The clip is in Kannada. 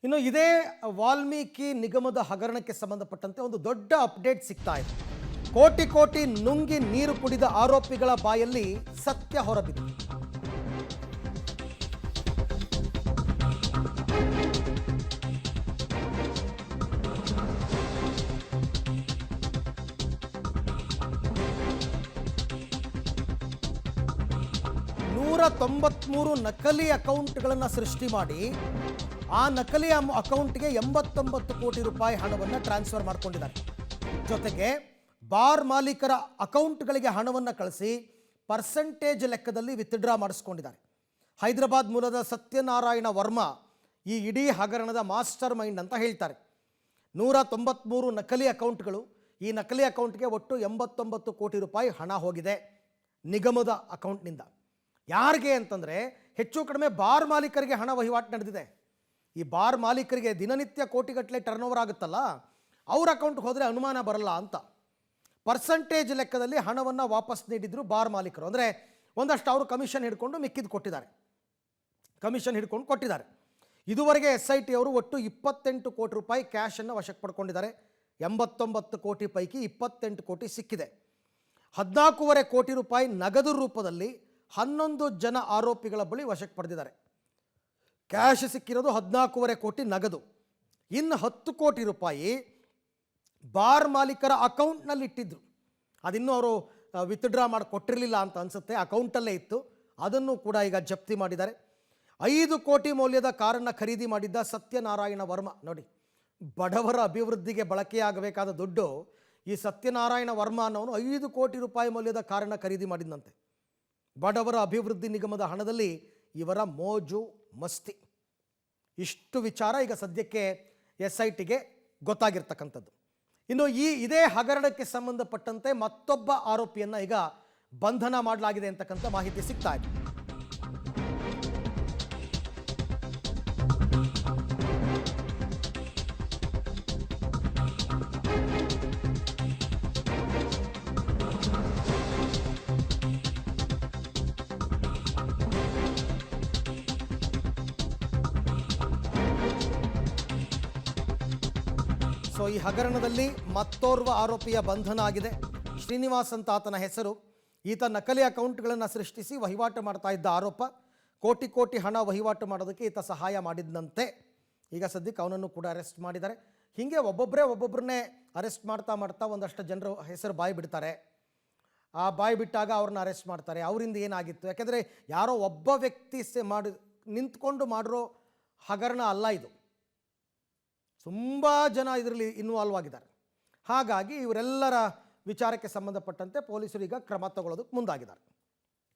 ಇನ್ನು ಇದೇ ವಾಲ್ಮೀಕಿ ನಿಗಮದ ಹಗರಣಕ್ಕೆ ಸಂಬಂಧಪಟ್ಟಂತೆ ಒಂದು ದೊಡ್ಡ ಅಪ್ಡೇಟ್ ಸಿಗ್ತಾ ಇದೆ. ಕೋಟಿ ಕೋಟಿ ನುಂಗಿ ನೀರು ಕುಡಿದ ಆರೋಪಿಗಳ ಬಾಯಲ್ಲಿ ಸತ್ಯ ಹೊರಬಿದ್ದಿದೆ. ನೂರ 93 ನಕಲಿ ಅಕೌಂಟ್ಗಳನ್ನು ಸೃಷ್ಟಿ ಮಾಡಿ ಆ ನಕಲಿ ಅಕೌಂಟ್ಗೆ 89 ಕೋಟಿ ರೂಪಾಯಿ ಹಣವನ್ನು ಟ್ರಾನ್ಸ್ಫರ್ ಮಾಡಿಕೊಂಡಿದ್ದಾರೆ. ಜೊತೆಗೆ ಬಾರ್ ಮಾಲೀಕರ ಅಕೌಂಟ್ಗಳಿಗೆ ಹಣವನ್ನು ಕಳಿಸಿ ಪರ್ಸೆಂಟೇಜ್ ಲೆಕ್ಕದಲ್ಲಿ ವಿತ್ಡ್ರಾ ಮಾಡಿಸ್ಕೊಂಡಿದ್ದಾರೆ. ಹೈದರಾಬಾದ್ ಮೂಲದ ಸತ್ಯನಾರಾಯಣ ವರ್ಮಾ ಈ ಇಡೀ ಹಗರಣದ ಮಾಸ್ಟರ್ ಮೈಂಡ್ ಅಂತ ಹೇಳ್ತಾರೆ. 193 ನಕಲಿ ಅಕೌಂಟ್ಗಳು, ಈ ನಕಲಿ ಅಕೌಂಟ್ಗೆ ಒಟ್ಟು 89 ಕೋಟಿ ರೂಪಾಯಿ ಹಣ ಹೋಗಿದೆ ನಿಗಮದ ಅಕೌಂಟ್ನಿಂದ. ಯಾರಿಗೆ ಅಂತಂದರೆ ಹೆಚ್ಚು ಕಡಿಮೆ ಬಾರ್ ಮಾಲೀಕರಿಗೆ ಹಣ ವಹಿವಾಟು ನಡೆದಿದೆ. ಈ ಬಾರ್ ಮಾಲೀಕರಿಗೆ ದಿನನಿತ್ಯ ಕೋಟಿಗಟ್ಟಲೆ ಟರ್ನ್ ಓವರ್ ಆಗುತ್ತಲ್ಲ, ಅವ್ರ ಅಕೌಂಟ್ಗೆ ಹೋದರೆ ಅನುಮಾನ ಬರಲ್ಲ ಅಂತ ಪರ್ಸೆಂಟೇಜ್ ಲೆಕ್ಕದಲ್ಲಿ ಹಣವನ್ನು ವಾಪಸ್ ನೀಡಿದ್ರು ಬಾರ್ ಮಾಲೀಕರು. ಅಂದರೆ ಒಂದಷ್ಟು ಅವರು ಕಮಿಷನ್ ಹಿಡ್ಕೊಂಡು ಮಿಕ್ಕಿದ್ದು ಕೊಟ್ಟಿದ್ದಾರೆ. ಇದುವರೆಗೆ SIT ಅವರು ಒಟ್ಟು 28 ಕೋಟಿ ರೂಪಾಯಿ ಕ್ಯಾಶನ್ನು ವಶಕ್ಕೆ ಪಡ್ಕೊಂಡಿದ್ದಾರೆ. 89 ಕೋಟಿ ಪೈಕಿ 28 ಕೋಟಿ ಸಿಕ್ಕಿದೆ. 14.5 ಕೋಟಿ ರೂಪಾಯಿ ನಗದು ರೂಪದಲ್ಲಿ 11 ಜನ ಆರೋಪಿಗಳ ಬಳಿ ವಶಕ್ಕೆ ಪಡೆದಿದ್ದಾರೆ. ಕ್ಯಾಶ್ ಸಿಕ್ಕಿರೋದು 14.5 ಕೋಟಿ ನಗದು. ಇನ್ನು 10 ಕೋಟಿ ರೂಪಾಯಿ ಬಾರ್ ಮಾಲೀಕರ ಅಕೌಂಟ್ನಲ್ಲಿ ಇಟ್ಟಿದ್ರು. ಅದಿನ್ನೂ ಅವರು ವಿತ್ಡ್ರಾ ಮಾಡಿ ಕೊಟ್ಟಿರಲಿಲ್ಲ ಅಂತ ಅನಿಸುತ್ತೆ, ಅಕೌಂಟಲ್ಲೇ ಇತ್ತು. ಅದನ್ನು ಕೂಡ ಈಗ ಜಪ್ತಿ ಮಾಡಿದ್ದಾರೆ. 5 ಕೋಟಿ ಮೌಲ್ಯದ ಕಾರನ್ನು ಖರೀದಿ ಮಾಡಿದ್ದ ಸತ್ಯನಾರಾಯಣ ವರ್ಮಾ, ನೋಡಿ, ಬಡವರ ಅಭಿವೃದ್ಧಿಗೆ ಬಳಕೆಯಾಗಬೇಕಾದ ದುಡ್ಡು ಈ ಸತ್ಯನಾರಾಯಣ ವರ್ಮಾ ಅನ್ನೋನು 5 ಕೋಟಿ ರೂಪಾಯಿ ಮೌಲ್ಯದ ಕಾರನ್ನು ಖರೀದಿ ಮಾಡಿದ್ದಂತೆ. ಬಡವರ ಅಭಿವೃದ್ಧಿ ನಿಗಮದ ಹಣದಲ್ಲಿ ಇವರ ಮೋಜು ಮಸ್ತಿ. ಇಷ್ಟು ವಿಚಾರ ಈಗ ಸದ್ಯಕ್ಕೆ SITಗೆ ಗೊತ್ತಾಗಿರ್ತಕ್ಕಂಥದ್ದು. ಇನ್ನು ಇದೇ ಹಗರಣಕ್ಕೆ ಸಂಬಂಧಪಟ್ಟಂತೆ ಮತ್ತೊಬ್ಬ ಆರೋಪಿಯನ್ನು ಈಗ ಬಂಧನ ಮಾಡಲಾಗಿದೆ ಅಂತಕ್ಕಂಥ ಮಾಹಿತಿ ಸಿಗ್ತಾ ಇದೆ. ಈ ಹಗರಣದಲ್ಲಿ ಮತ್ತೋರ್ವ ಆರೋಪಿಯ ಬಂಧನ ಆಗಿದೆ. ಶ್ರೀನಿವಾಸ್ ಅಂತ ಆತನ ಹೆಸರು. ಈತ ನಕಲಿ ಅಕೌಂಟ್ಗಳನ್ನು ಸೃಷ್ಟಿಸಿ ವಹಿವಾಟು ಮಾಡ್ತಾ ಇದ್ದ ಆರೋಪ. ಕೋಟಿ ಕೋಟಿ ಹಣ ವಹಿವಾಟು ಮಾಡೋದಕ್ಕೆ ಈತ ಸಹಾಯ ಮಾಡಿದಂತೆ. ಈಗ ಸದ್ಯಕ್ಕೆ ಅವನನ್ನು ಕೂಡ ಅರೆಸ್ಟ್ ಮಾಡಿದ್ದಾರೆ. ಹೀಗೆ ಒಬ್ಬೊಬ್ಬರನ್ನೇ ಅರೆಸ್ಟ್ ಮಾಡ್ತಾ ಒಂದಷ್ಟು ಜನರು ಹೆಸರು ಬಾಯಿ ಬಿಡ್ತಾರೆ. ಆ ಬಾಯಿ ಬಿಟ್ಟಾಗ ಅವ್ರನ್ನ ಅರೆಸ್ಟ್ ಮಾಡ್ತಾರೆ. ಅವರಿಂದ ಏನಾಗಿತ್ತು, ಯಾಕೆಂದರೆ ಯಾರೋ ಒಬ್ಬ ವ್ಯಕ್ತಿ ನಿಂತ್ಕೊಂಡು ಮಾಡಿರೋ ಹಗರಣ ಅಲ್ಲ ಇದು. ತುಂಬ ಜನ ಇದರಲ್ಲಿ ಇನ್ವಾಲ್ವ್ ಆಗಿದ್ದಾರೆ. ಹಾಗಾಗಿ ಇವರೆಲ್ಲರ ವಿಚಾರಕ್ಕೆ ಸಂಬಂಧಪಟ್ಟಂತೆ ಪೊಲೀಸರು ಈಗ ಕ್ರಮ ತಗೊಳ್ಳೋದಕ್ಕೆ ಮುಂದಾಗಿದ್ದಾರೆ.